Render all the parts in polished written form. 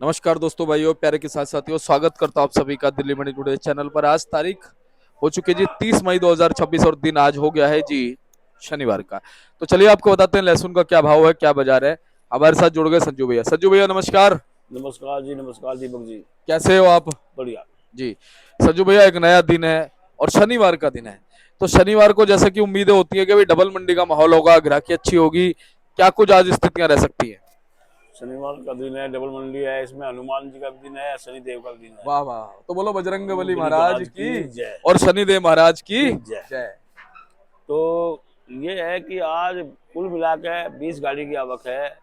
नमस्कार दोस्तों, भाइयों, प्यारे के साथ साथियों, स्वागत करता हूं आप सभी का दिल्ली मनी टुडे चैनल पर। आज तारीख हो चुकी है जी 30 मई 2026 और दिन आज हो गया है जी शनिवार का। तो चलिए आपको बताते हैं लहसुन का क्या भाव है, क्या बाजार है। हमारे साथ जुड़ गए संजू भैया। संजू भैया नमस्कार। नमस्कार जी। नमस्कार दीपक जी। कैसे हो आप? बढ़िया। जी। संजू भैया, एक नया दिन है और शनिवार का दिन है। तो शनिवार को जैसे कि उम्मीदें होती है कि भाई डबल मंडी का माहौल होगा, ग्राहकी अच्छी होगी, क्या कुछ आज स्थितियां रह सकती है? शनिवार का दिन है, डबल मंडी है, इसमें हनुमान जी का भी दिन है, शनि देव का भी दिन है। वाह वाह, तो बोलो बजरंग बली बलि महाराज महाराज की की जय। और शनिदेव महाराज की की जय। जय। तो ये है कि आज कुल मिला के 20 गाड़ी की आवक है,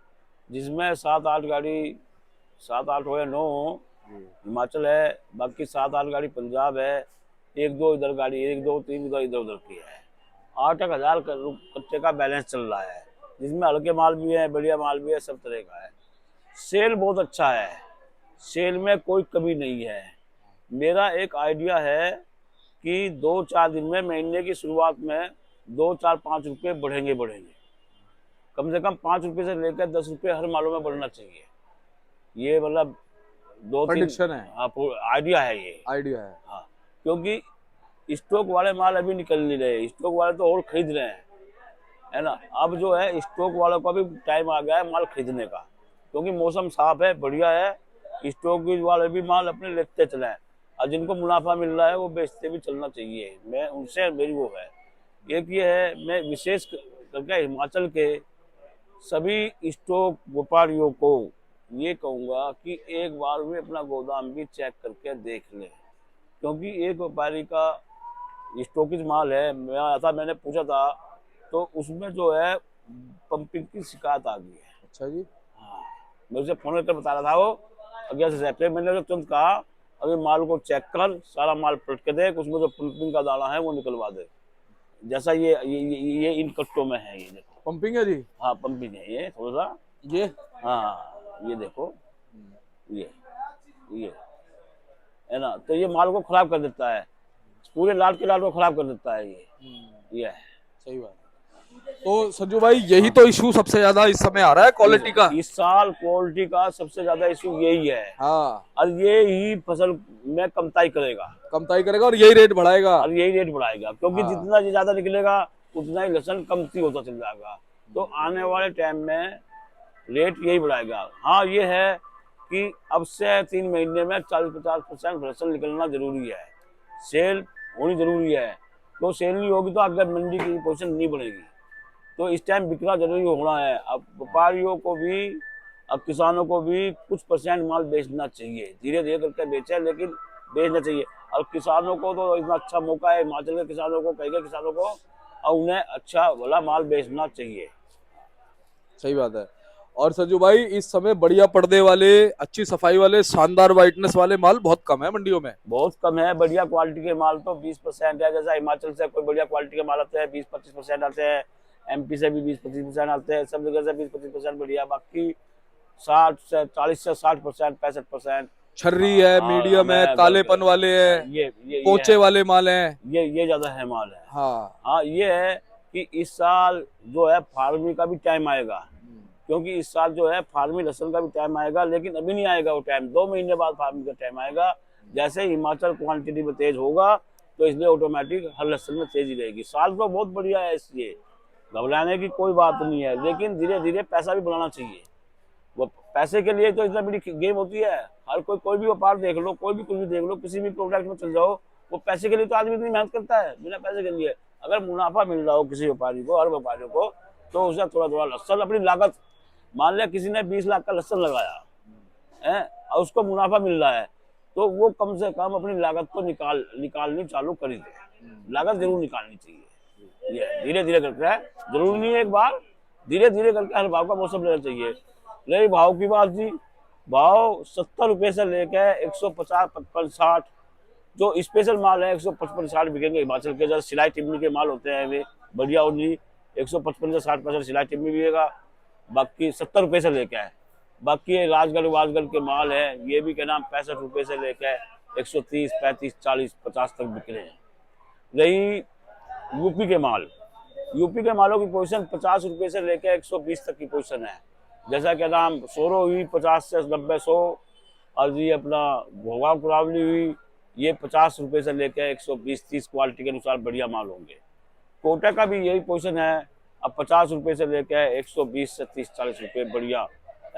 जिसमें 7-8 गाड़ी, 7-8 हो या 9 हो, हिमाचल है। बाकी 7-8 गाड़ी पंजाब है। एक दो इधर गाड़ी, एक दो तीन इधर इधर उधर की है। 8-1 हजार कट्टे का बैलेंस चल रहा है, जिसमें हल्के माल भी है, बढ़िया माल भी है, सब तरह का है। सेल बहुत अच्छा है, सेल में कोई कमी नहीं है। मेरा एक आइडिया है कि 2-4 दिन में, महीने की शुरुआत में 2-4-5 रुपये बढ़ेंगे बढ़ेंगे। कम से कम 5 रुपये से लेकर 10 रुपये हर मालों में बढ़ना चाहिए। ये मतलब 2-3 प्रेडिक्शन है, आइडिया है ये। आइडिया है। हाँ, क्योंकि स्टॉक वाले माल अभी निकल नहीं रहे, स्टॉक वाले तो और खरीद रहे हैं, है ना। अब जो है स्टॉक वालों का भी टाइम आ गया है माल खरीदने का, क्योंकि मौसम साफ है, बढ़िया है। स्टॉक वाले भी माल अपने लेते चले हैं, और जिनको मुनाफा मिल रहा है वो बेचते भी चलना चाहिए। मैं उनसे मेरी वो है। एक ये है, मैं विशेष करके हिमाचल के सभी स्टॉक व्यापारियों को ये कहूँगा कि एक बार भी अपना गोदाम भी चेक करके देख लें, क्योंकि एक व्यापारी का स्टॉकेज माल है, मैं आया था, मैंने पूछा था, तो उसमें जो है पंपिंग की शिकायत आ गई है। अच्छा जी। हाँ, मैं उसे फोन करके बता रहा था वो अगले से सेपरेट। मैंने उसे तुरंत कहा, अभी माल को चेक कर, सारा माल पलट के देख, उसमें जो पंपिंग का दाना है वो निकलवा दे। जैसा ये इन कट्टों में है, ये देखो। पंपिंग है जी। हाँ, पंपिंग है ये थोड़ा सा। ये हाँ, ये देखो, ये है ना। तो ये माल को खराब कर देता है, पूरे लाट के लाट को खराब कर देता है ये है। सही बात है। तो संजू भाई, यही हाँ, तो इशू सबसे ज्यादा इस समय आ रहा है, क्वालिटी का। इस साल क्वालिटी का सबसे ज्यादा इशू यही है, हाँ, और ये ही फसल में कमताई करेगा, कमताई करेगा और यही रेट बढ़ाएगा। और यही रेट बढ़ाएगा, क्योंकि हाँ। जितना ये ज्यादा निकलेगा उतना ही लहसुन कमती होता चल जाएगा। तो आने वाले टाइम में रेट यही बढ़ाएगा। हाँ, ये है कि अब से 3 महीने में 40-50% लहसुन निकलना जरूरी है, सेल होनी जरूरी है। तो सेल नहीं होगी तो अगर मंडी की पोजीशन नहीं बनेगी। तो इस टाइम बिकना जरूरी होना है। अब व्यापारियों को भी, अब किसानों को भी कुछ परसेंट माल बेचना चाहिए, धीरे धीरे करके बेचे, लेकिन बेचना चाहिए। और किसानों को तो इतना अच्छा मौका है, हिमाचल के किसानों को, कई के किसानों को, और उन्हें अच्छा वाला माल बेचना चाहिए। सही बात है। और संजू भाई, इस समय बढ़िया पर्दे वाले, अच्छी सफाई वाले, शानदार वाइटनेस वाले माल बहुत कम है मंडियों में। बहुत कम है। बढ़िया क्वालिटी के माल तो 20% है। जैसा हिमाचल से कोई बढ़िया क्वालिटी के माल आते हैं 20-25% आते हैं, एमपी से भी 20-25% आते हैं, सब जगह से 20-25% बढ़िया। बाकी 40 से 60%, 65%। छर्री है, हाँ, मीडियम है, हमें कालेपन वाले हैं, ये पोचे है, वाले माल हैं। ये ज्यादा है माल है। हाँ। हाँ, ये है कि इस साल जो है फार्मिंग का भी टाइम आएगा, क्योंकि इस साल जो है फार्मिंग लहसुन का भी टाइम आएगा, लेकिन अभी नहीं आएगा वो टाइम, 2 महीने बाद फार्मिंग का टाइम आएगा। जैसे हिमाचल क्वांटिटी में तेज होगा, तो इसलिए ऑटोमेटिक हर लहसुन में तेजी रहेगी। साल तो बहुत बढ़िया है, इसलिए घबराने की कोई बात नहीं है, लेकिन धीरे धीरे पैसा भी बढ़ाना चाहिए। वो पैसे के लिए तो इतना बड़ी गेम होती है। हर कोई भी व्यापार देख लो, कोई भी कुछ भी देख लो, किसी भी प्रोडक्ट में चल जाओ, वो पैसे के लिए तो आदमी इतनी मेहनत करता है, बिना पैसे के लिए। अगर मुनाफा मिल रहा हो किसी व्यापारी को, हर व्यापारी को, तो उसे थोड़ा थोड़ा लहसुन अपनी लागत, मान लिया किसी ने 20 लाख का लहसुन लगाया है और उसको मुनाफा मिल रहा है, तो वो कम से कम अपनी लागत को निकालनी चालू कर ही दे। लागत जरूर निकालनी चाहिए। ये धीरे धीरे करके है, जरूरी नहीं है एक बार, धीरे धीरे करके हर भाव का मौसम लेना चाहिए। रही भाव की बात जी, भाव 70 रुपये से लेकर 150, 55, 60 जो स्पेशल माल है 155, 60 बिकेंगे हिमाचल के। जैसे सिलाई टिम्मी के माल होते हैं वे बढ़िया, उन्हीं 155 से 60% सिलाई टिम्मी बिकेगा। बाकी 70 रुपये से लेकर है। बाकी ये राजगढ़ वाजगढ़ के माल है, ये भी क्या नाम 65 रुपये से लेकर 130, 35, 40, 50 तक बिक रहे हैं। रही यूपी के माल, यूपी के मालों की पोजीशन 50 रुपये से लेकर 120 तक की पोजीशन है। जैसा क्या नाम सोरो हुई 50 से 90, 100, और ये अपना भोगा कुरावली हुई, ये 50 रुपए से लेकर 120-30 क्वालिटी के अनुसार बढ़िया माल होंगे। कोटा का भी यही पोजीशन है, अब 50 रुपए से लेकर 120 से 30-40 रुपए बढ़िया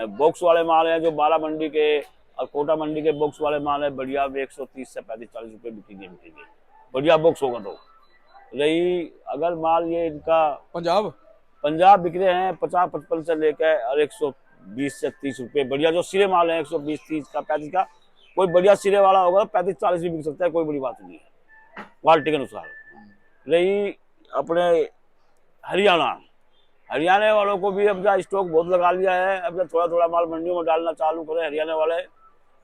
बॉक्स वाले माल हैं जो 12 मंडी के और कोटा मंडी के बॉक्स वाले माल है बढ़िया, वे 130 से 35-40 रुपए बिकेंगे बढ़िया बॉक्स होगा। तो रही अगर माल ये इनका पंजाब बिक रहे हैं 50-55 से लेकर और 120 से 30 रुपए बढ़िया, जो सिरे माल है 120-30 का 35 का, कोई बढ़िया सिरे वाला होगा 35-40 भी बिक सकता है, कोई बड़ी बात नहीं है क्वालिटी के अनुसार। रही अपने हरियाणा वालों को भी अब स्टॉक बहुत लगा लिया है, अब थोड़ा थोड़ा माल मंडियों में डालना चालू करें हरियाणा वाले,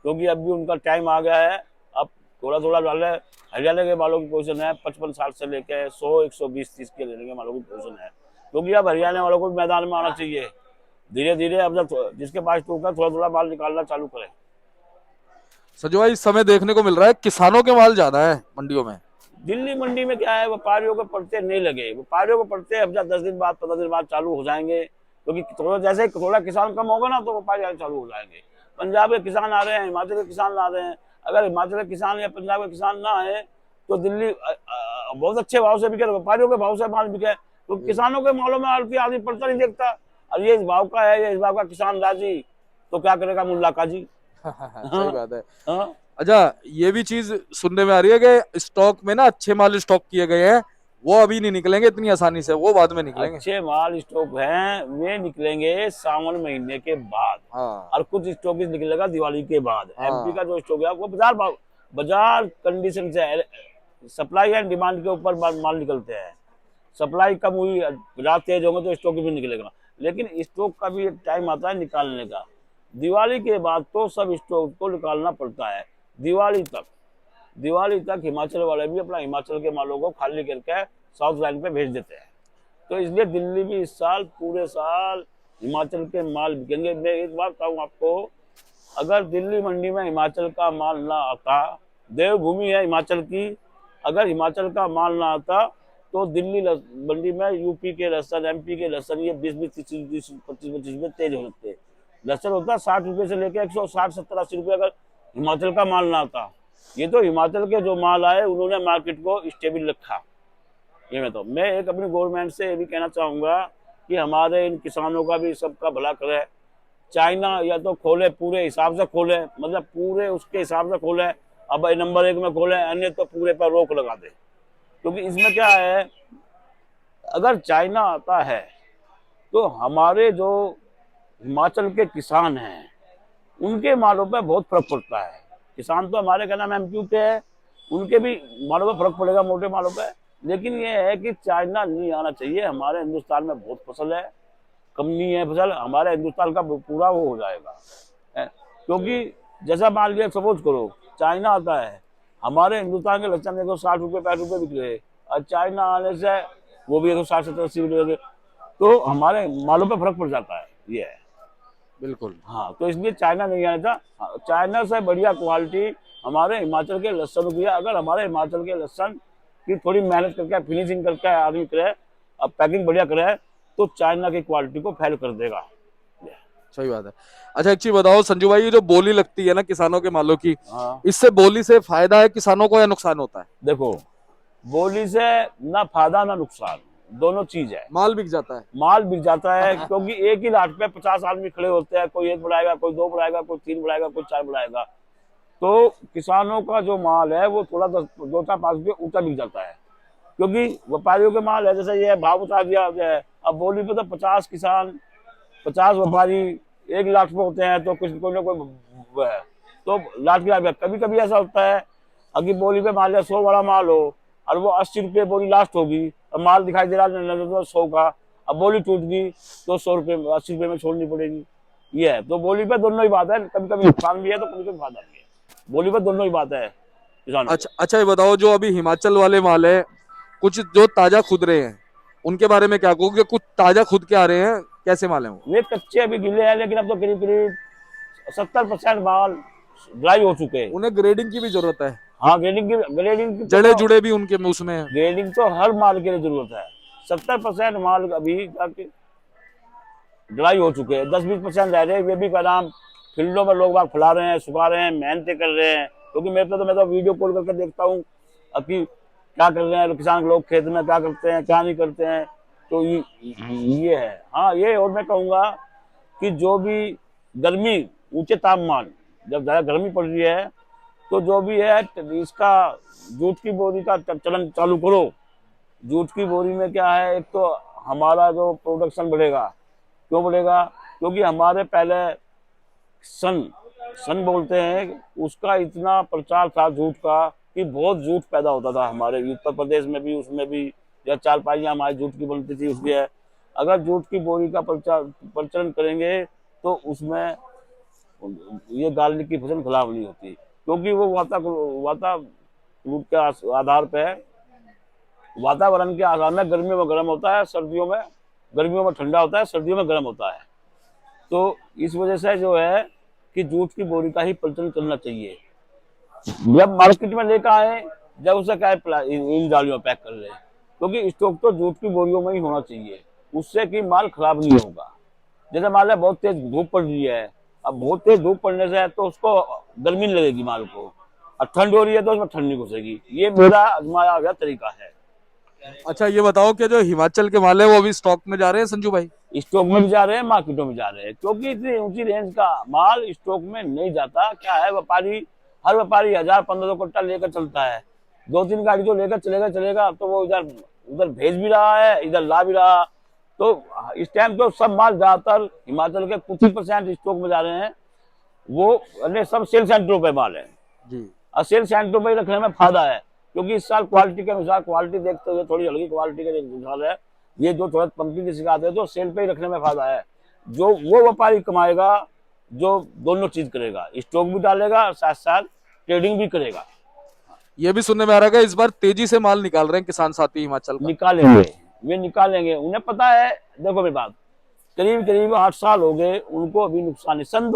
क्योंकि अब भी उनका टाइम आ गया है, अब थोड़ा थोड़ा डाले। हरियाणा के मालों की पोजीशन है 55-60 से लेकर 100-120-30 के लेने के मालों की पोजीशन है, क्योंकि अब हरियाणा वालों को भी मैदान में आना चाहिए धीरे धीरे। अब जिसके पास स्टॉक है थोड़ा थोड़ा माल निकालना चालू करें। संजू भाई, इस समय देखने को मिल रहा है किसानों के माल ज्यादा है मंडियों में। दिल्ली मंडी में क्या है, व्यापारियों के पड़ते नहीं लगे, व्यापारियों को पड़ते अब 10 दिन बाद 15 दिन बाद चालू हो जाएंगे, क्योंकि थोड़ा जैसे थोड़ा किसान कम होगा ना तो व्यापारी आने चालू हो जाएंगे। पंजाब के किसान आ रहे हैं, हिमाचल के किसान आ रहे हैं, अगर हिमाचल के किसान या पंजाब के किसान ना आए तो दिल्ली बहुत अच्छे भाव से बिके, व्यापारियों के भाव से माल बिके, तो किसानों के मालों में आदमी पड़ता नहीं देखता, और ये इस भाव का है, ये इस भाव का किसान राजी, तो क्या करेगा मुल्ला का जी। सही बात है। हाँ अच्छा, ये भी चीज सुनने में आ रही है कि स्टॉक में ना अच्छे माल स्टॉक किए गए हैं, वो अभी नहीं निकलेंगे इतनी आसानी से, वो बाद में निकलेंगे। अच्छे माल स्टॉक हैं वे निकलेंगे सावन महीने के बाद। हाँ। और कुछ स्टॉक निकलेगा दिवाली के बाद। हाँ। एमपी का जो स्टॉक है वो बाजार कंडीशन से, सप्लाई एंड डिमांड के ऊपर माल निकलते हैं। सप्लाई कम हुई, बाजार तेज होंगे तो स्टॉक भी निकलेगा, लेकिन स्टॉक का भी एक टाइम आता है निकालने का। दिवाली के बाद तो सब स्टॉक को निकालना पड़ता है। दिवाली तक हिमाचल वाले भी अपना हिमाचल के मालों को खाली करके साउथ लाइन पे भेज देते हैं, तो इसलिए दिल्ली भी इस साल पूरे साल हिमाचल के माल बिकेंगे। मैं एक बात कहूँ आपको, अगर दिल्ली मंडी में हिमाचल का माल ना आता, देवभूमि है हिमाचल की, अगर हिमाचल का माल ना आता तो दिल्ली मंडी में यूपी के लहसन, एमपी के लहसन ये 20-25 में तेज हो सकते। लहसन होता है 60 रुपए से लेकर 160-70-80 रुपये, अगर हिमाचल का माल ना आता। ये तो हिमाचल के जो माल आए उन्होंने मार्केट को स्टेबल रखा। ये मैं एक अपनी गवर्नमेंट से ये भी कहना चाहूंगा कि हमारे इन किसानों का भी सबका भला करे। चाइना या तो खोले, पूरे हिसाब से खोले, मतलब पूरे उसके हिसाब से खोले, अब नंबर 1 में खोले, अन्य तो पूरे पर रोक लगा दे। क्योंकि इसमें क्या है, अगर चाइना आता है तो हमारे जो हिमाचल के किसान हैं उनके मालों पर बहुत फर्क पड़ता है। किसान तो हमारे क्या नाम एमपी के हैं, उनके भी मालों पर फर्क पड़ेगा, मोटे मालों पर। लेकिन ये है कि चाइना नहीं आना चाहिए। हमारे हिंदुस्तान में बहुत फसल है, कम नहीं है फसल, हमारे हिंदुस्तान का पूरा वो हो जाएगा। क्योंकि जैसा मान लिया, सपोज करो चाइना आता है, हमारे हिंदुस्तान के लहसन देखो 60 रुपये 65 रुपये बिक रहे, और चाइना आने से वो भी 60-70-80 रुपये, तो हमारे मालों पर फर्क पड़ जाता है। ये है बिल्कुल। हाँ, तो इसलिए चाइना नहीं आना था। चाइना से बढ़िया क्वालिटी हमारे हिमाचल के लहसन की है। अगर हमारे हिमाचल के लहसन की थोड़ी मेहनत करके, फिनिशिंग करके आदमी करे, अब पैकिंग बढ़िया करे, तो चाइना की क्वालिटी को फेल कर देगा। सही बात है। अच्छा, एक चीज बताओ संजू भाई, ये जो बोली लगती है ना किसानों के मालों की, हाँ, इससे बोली से फायदा है किसानों को या नुकसान होता है? देखो, बोली से ना फायदा ना नुकसान, दोनों चीज है। माल बिक जाता है। माल बिक जाता है, क्योंकि एक ही लाट पे 50 आदमी खड़े होते हैं, कोई 1 बढ़ाएगा, कोई 2 बढ़ाएगा, कोई 3 बढ़ाएगा, कोई 4 बढ़ाएगा, तो किसानों का जो माल है वो थोड़ा 2-4-5 रुपये ऊंचा बिक जाता है। क्योंकि व्यापारियों के माल है, जैसे ये भाव बता दिया है, अब बोली पे तो 50 किसान 50 व्यापारी 1 लाख पे होते हैं, तो कुछ कोई ना कोई है, तो लाख की कभी कभी ऐसा होता है, अगर बोली पे मान लिया 100 वाला माल हो और वो 80 रुपये बोली लास्ट होगी, अब माल दिखाई दे रहा है 100 का, अब बोली टूट गई तो 100 रुपये 80 रुपये में छोड़नी पड़ेगी। ये है, तो बोली पे दोनों ही बात है, कभी कभी नुकसान भी है तो कभी कभी फायदा भी है, बोली पे दोनों ही बात है किसान। अच्छा, ये बताओ, जो अभी हिमाचल वाले माल है, कुछ जो ताजा खुद रहे हैं उनके बारे में क्या कहोगे? कुछ ताजा खुद के आ रहे हैं, कैसे माल है वो? वे कच्चे अभी गिले हैं, लेकिन अब तो करीब करीब 70% माल ड्राई हो चुके हैं। उन्हें ग्रेडिंग की भी जरूरत है। हाँ, ग्रेडिंग की जड़े जुड़े भी उनके उसमें है। ग्रेडिंग तो हर माल के लिए जरूरत है। 70% माल अभी ड्राई हो चुके हैं, 10-20% रह रहे, वे भी का नाम फील्डों में लोग बाग फैला रहे हैं, सुखा रहे हैं, मेहनतें कर रहे हैं। क्योंकि मैं तो वीडियो कॉल करके देखता हूँ अब कि क्या कर रहे हैं किसान लोग, खेत में क्या करते हैं क्या नहीं करते हैं। तो ये है। हाँ, ये और मैं कहूँगा कि जो भी गर्मी, ऊंचे तापमान, जब ज्यादा गर्मी पड़ रही है तो जो भी है इसका जूट की बोरी का चलन चालू करो। जूट की बोरी में क्या है, एक तो हमारा जो प्रोडक्शन बढ़ेगा। क्यों बढ़ेगा? क्योंकि हमारे पहले सन सन बोलते हैं, उसका इतना प्रचार था जूट का कि बहुत जूट पैदा होता था हमारे उत्तर प्रदेश में भी, उसमें भी। या चारपाइयाँ हमारी जूट की बनती थी उसकी है। अगर जूट की बोरी का प्रचलन करेंगे तो उसमें ये गार्लिक की फसल खराब नहीं होती, क्योंकि वो वातावरण के आधार पे, वातावरण के आधार में गर्मियों में गर्म होता है, गर्मियों में ठंडा होता है, सर्दियों में गर्म होता है। तो इस वजह से जो है कि जूट की बोरी का ही प्रचलन करना चाहिए। जब मार्केट में लेकर आए, जब उसे क्या इन जालियों में पैक कर ले, क्योंकि स्टॉक तो जूट की बोरियों में ही होना चाहिए, उससे कि माल खराब नहीं होगा। जैसे मान लिया बहुत तेज धूप पड़ रही है, अब बहुत तेज धूप पड़ने से तो उसको गर्मी नहीं लगेगी माल को, और ठंड हो रही है तो उसमें ठंड नहीं घुसेगी। ये मेरा आजमाया गया तरीका है। अच्छा ये बताओ कि जो हिमाचल के माल है वो अभी स्टॉक में जा रहे हैं संजू भाई? स्टॉक में भी जा रहे हैं, मार्केटों में जा रहे हैं, क्योंकि इतनी ऊंची रेंज का माल स्टॉक में नहीं जाता। क्या है, हर व्यापारी 1000-1500 कट्टा लेकर चलता है। 2-3 गाड़ी तो लेकर चलेगा तो वो इधर उधर भेज भी रहा है, इधर ला भी रहा। तो इस टाइम तो सब माल ज्यादातर हिमाचल के कुछ ही % स्टॉक में जा रहे हैं। वो अन्य सब सेल सेंटरों पे माल है जी। और सेल सेंटरों पे रखने में फायदा है, क्योंकि इस साल क्वालिटी के अनुसार, क्वालिटी देखते हुए थोड़ी हल्की क्वालिटी के अनुसार है ये, जो थोड़ा पंपी की शिकायत है, तो सेल पे ही रखने में फायदा है। जो वो व्यापारी कमाएगा जो दोनों चीज करेगा, स्टॉक भी डालेगा और साथ साथ ट्रेडिंग भी करेगा। ये भी सुनने में आ रहा है कि इस बार तेजी से माल निकाल रहे हैं किसान साथी हिमाचल का। निकालेंगे, वे निकालेंगे, उन्हें पता है। देखो मेरी बात, करीब 8 साल हो गए उनको अभी नुकसान है। सन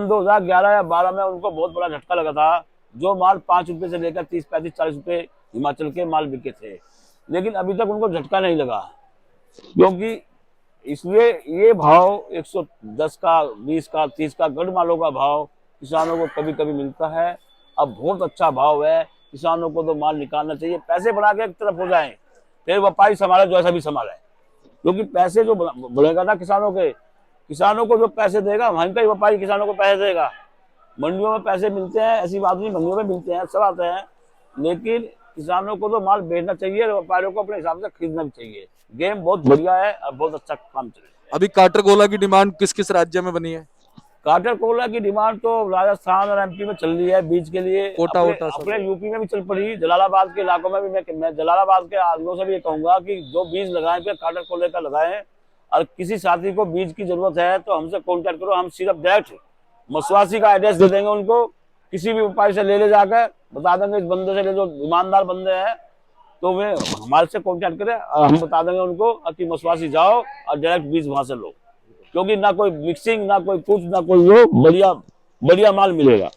2011 या 12 में उनको बहुत बड़ा झटका लगा था। जो माल 5 रुपए से लेकर 30, 35, 40 रुपए हिमाचल के माल बिके थे, लेकिन अभी तक उनको झटका नहीं लगा। क्योंकि इसलिए ये भाव 110 का, 20 का, 30 का गढ़ मालों का भाव किसानों को कभी कभी मिलता है। अब बहुत अच्छा भाव है, किसानों को तो माल निकालना चाहिए। पैसे बढ़ा के एक तरफ हो जाए, फिर व्यापारी संभाले जो ऐसा भी संभाले, क्योंकि पैसे जो बढ़ेगा ना किसानों को जो पैसे देगा वहीं का ही व्यापारी किसानों को पैसे देगा। मंडियों में पैसे मिलते हैं, ऐसी बात नहीं, मंडियों में मिलते हैं, सब आते हैं, लेकिन किसानों को तो माल बेचना चाहिए और व्यापारियों को अपने हिसाब से खरीदना भी चाहिए। गेम बहुत बढ़िया है और बहुत अच्छा काम चल रहा है। अभी काटर गोला की डिमांड किस किस राज्य में बनी है? काटर कोला की डिमांड तो राजस्थान और MP में चल रही है बीज के लिए। कोटा अपने यूपी में भी चल पड़ी, जलालाबाद के इलाकों में भी। मैं जलालाबाद के आदमियों से भी ये कहूंगा कि जो बीज लगाए थे काटर कोले का लगाएं, और किसी साथी को बीज की जरूरत है तो हमसे कॉन्टेक्ट करो। हम सिर्फ डायरेक्ट मसवासी का एड्रेस दे देंगे उनको, किसी भी व्यापारी से ले जाकर बता देंगे, इस बंदे से ले, जो ईमानदार बंदे हैं, तो वे हमारे से कॉन्टेक्ट करें और हम बता देंगे उनको कि मसवासी जाओ और डायरेक्ट बीज वहां से लो। क्योंकि ना कोई मिक्सिंग, ना कोई कुछ, ना कोई वो, बढ़िया माल मिलेगा।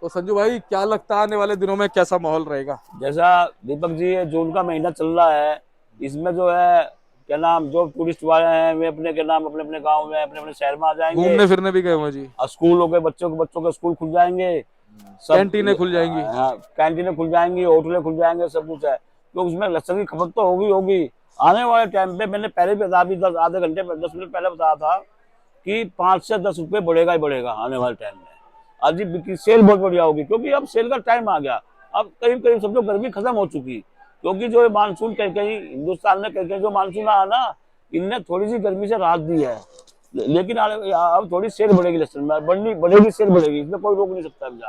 तो संजू भाई क्या लगता है आने वाले दिनों में कैसा माहौल रहेगा? जैसा दीपक जी, जून का महीना चल रहा है, इसमें जो है क्या नाम, जो टूरिस्ट वाले हैं वे अपने क्या नाम अपने अपने गांव में, अपने अपने शहर में आ जाएंगे। घूमने फिरने भी गए हुए जी। और स्कूलों के बच्चों के स्कूल खुल जाएंगे, कैंटीनें खुल जाएंगी। हाँ, कैंटीनें खुल जाएंगी, होटलें खुल जाएंगे, सब कुछ है। तो उसमें लहसुन की खपत तो होगी। आने वाले टाइम पे मैंने पहले भी बता, भी आधे घंटे 10 मिनट पहले बताया था कि 5 से 10 रुपए बढ़ेगा ही बढ़ेगा आने वाले टाइम में। आज बिक्री सेल बहुत बढ़िया होगी, क्योंकि अब सेल का टाइम आ गया। अब करीब समझो गर्मी खत्म हो चुकी, क्योंकि जो मानसून कहीं हिंदुस्तान में कहीं जो मानसून आया ना, इनने थोड़ी सी गर्मी से राहत दी है। लेकिन अब थोड़ी सेल बढ़ेगी, लहसुन में बढ़ेगी, सेल बढ़ेगी, इसमें कोई रोक नहीं सकता अभी।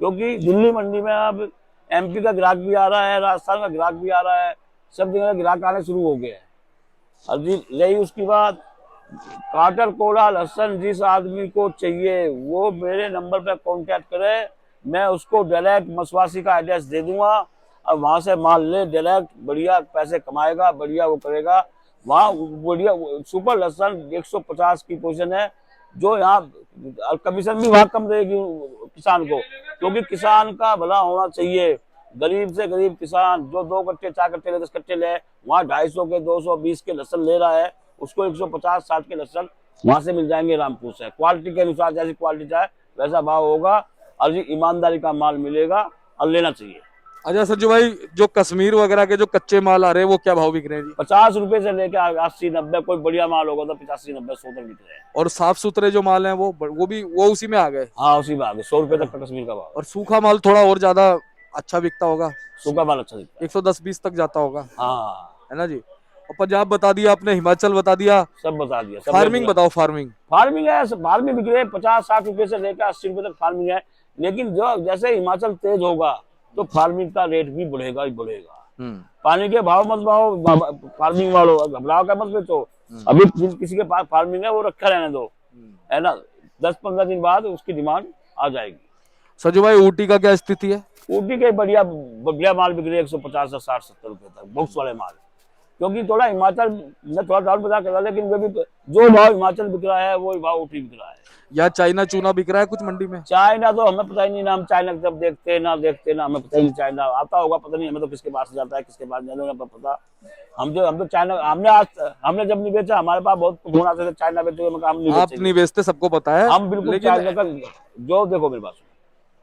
क्योंकि दिल्ली मंडी में अब MP का ग्राहक भी आ रहा है, राजस्थान का ग्राहक भी आ रहा है, सब जगह ग्राहक आने शुरू हो गए हैं। अब रही उसकी बात, काटर कोला लहसुन जिस आदमी को चाहिए वो मेरे नंबर पर कांटेक्ट करे, मैं उसको डायरेक्ट मसवासी का एड्रेस दे दूंगा और वहां से माल ले, डायरेक्ट बढ़िया पैसे कमाएगा, बढ़िया वो करेगा। वहाँ बढ़िया सुपर लहसुन 150 की पोजीशन है, जो यहाँ कमीशन भी वहाँ कम रहेगी किसान को, क्योंकि किसान का भला होना चाहिए। गरीब से गरीब किसान जो 2 कट्टे 4 कट्टे ले, 10 कट्टे ले, वहाँ 250 के 220 के लहसुन ले रहा है, उसको 150-60 के लहसुन वहां से मिल जाएंगे रामपुर से। क्वालिटी के अनुसार जैसी क्वालिटी चाहे वैसा भाव होगा, और जी ईमानदारी का माल मिलेगा और लेना चाहिए। अच्छा संजू भाई, जो कश्मीर वगैरह के जो कच्चे माल आ रहे हैं वो क्या भाव बिक रहे हैं जी? 50 रुपए से लेकर 80-90, कोई बढ़िया माल होगा तो 85-90-100 तक बिक रहे हैं। और साफ सुथरे जो माल हैं वो उसी में आ गए? हाँ उसी में आगे 100 रुपए तक का कश्मीर का भाव। और सूखा माल थोड़ा और ज्यादा अच्छा बिकता होगा? सूखा माल अच्छा दिखता है। 110-120 तक जाता होगा, हाँ है ना जी? और पंजाब बता दिया आपने, हिमाचल बता दिया, सब बता दिया। सब फार्मिंग बताओ, फार्मिंग। फार्मिंग है, फार्मिंग बिक रहे हैं 50-60 रुपए से लेकर 80 रुपए तक फार्मिंग है। लेकिन जो जैसे हिमाचल तेज होगा तो फार्मिंग का रेट भी बढ़ेगा ही बढ़ेगा। पानी के भाव मत भाव, फार्मिंग वालों घबराओ का मत बेचो। अभी किसी के पास फार्मिंग है वो रखा रहने दो, है ना। 10-15 दिन बाद उसकी डिमांड आ जाएगी। संजू भाई ऊटी का क्या स्थिति है? ऊटी के बढ़िया बढ़िया माल बिक रहे हैं 150 से 60-70 रुपए तक, बॉक्स वाले माल। क्योंकि थोड़ा हिमाचल में थोड़ा डाउन बता कर, लेकिन वो भी जो भाव हिमाचल बिक रहा है वही भाव ऊटी बिक रहा है। या चाइना चूना बिक रहा है कुछ मंडी में? चाइना तो हमें पता ही नहीं ना, हम चाइना जब देखते ना हमें पता ही नहीं। चाइना आता होगा पता नहीं, हमें तो किसके पास जाता है किसके पास नहीं पता। हम तो चाइना हमने जब नहीं बेचा, हमारे पास बहुत फोन आते थे चाइना बेचो, हम नहीं आप नहीं बेचते, सबको पता है। हम बिल्कुल चाइना का जो देखो मेरे पास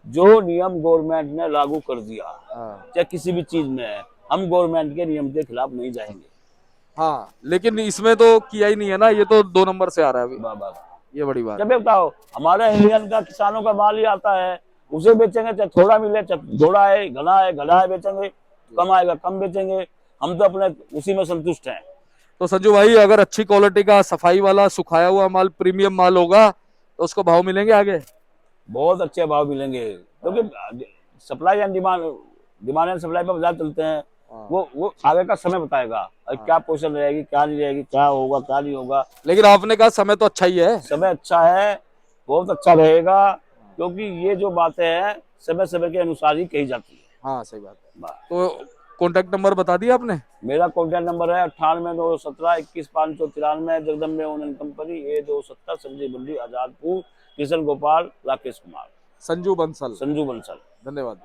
जो नियम गवर्नमेंट ने लागू कर दिया, चाहे किसी भी चीज में है, हम गवर्नमेंट के नियम के खिलाफ नहीं जाएंगे। हाँ लेकिन इसमें तो किया ही नहीं है ना, ये तो 2 नंबर से आ रहा है अभी। ये बड़ी बात। जब बताओ हमारे इंडियन का किसानों का माल ही आता है, उसे बेचेंगे, चाहे थोड़ा मिले, चाहे थोड़ा है घना है बेचेंगे, कम आएगा कम बेचेंगे। हम तो अपने उसी में संतुष्ट हैं। तो संजू भाई अगर अच्छी क्वालिटी का सफाई वाला सुखाया हुआ माल, प्रीमियम माल होगा तो उसको भाव मिलेंगे आगे? बहुत अच्छे भाव मिलेंगे, क्योंकि supply and demand and supply पर बाजार चलते हैं। वो आगे का समय बताएगा क्या पोजीशन रहेगी, क्या नहीं रहेगी, क्या होगा क्या नहीं होगा। लेकिन आपने कहा समय तो अच्छा ही है। समय अच्छा है, बहुत अच्छा रहेगा, क्योंकि ये जो बातें हैं समय समय के अनुसार ही कही जाती है। हाँ सही बात है। तो कॉन्टेक्ट नंबर बता दिया आपने? मेरा कॉन्टेक्ट नंबर है 98-917-21593, Jagdambe online company, A270, Sanjeev मंडी, आजादपुर, किशन गोपाल, राकेश कुमार, संजू बंसल। संजू बंसल। धन्यवाद।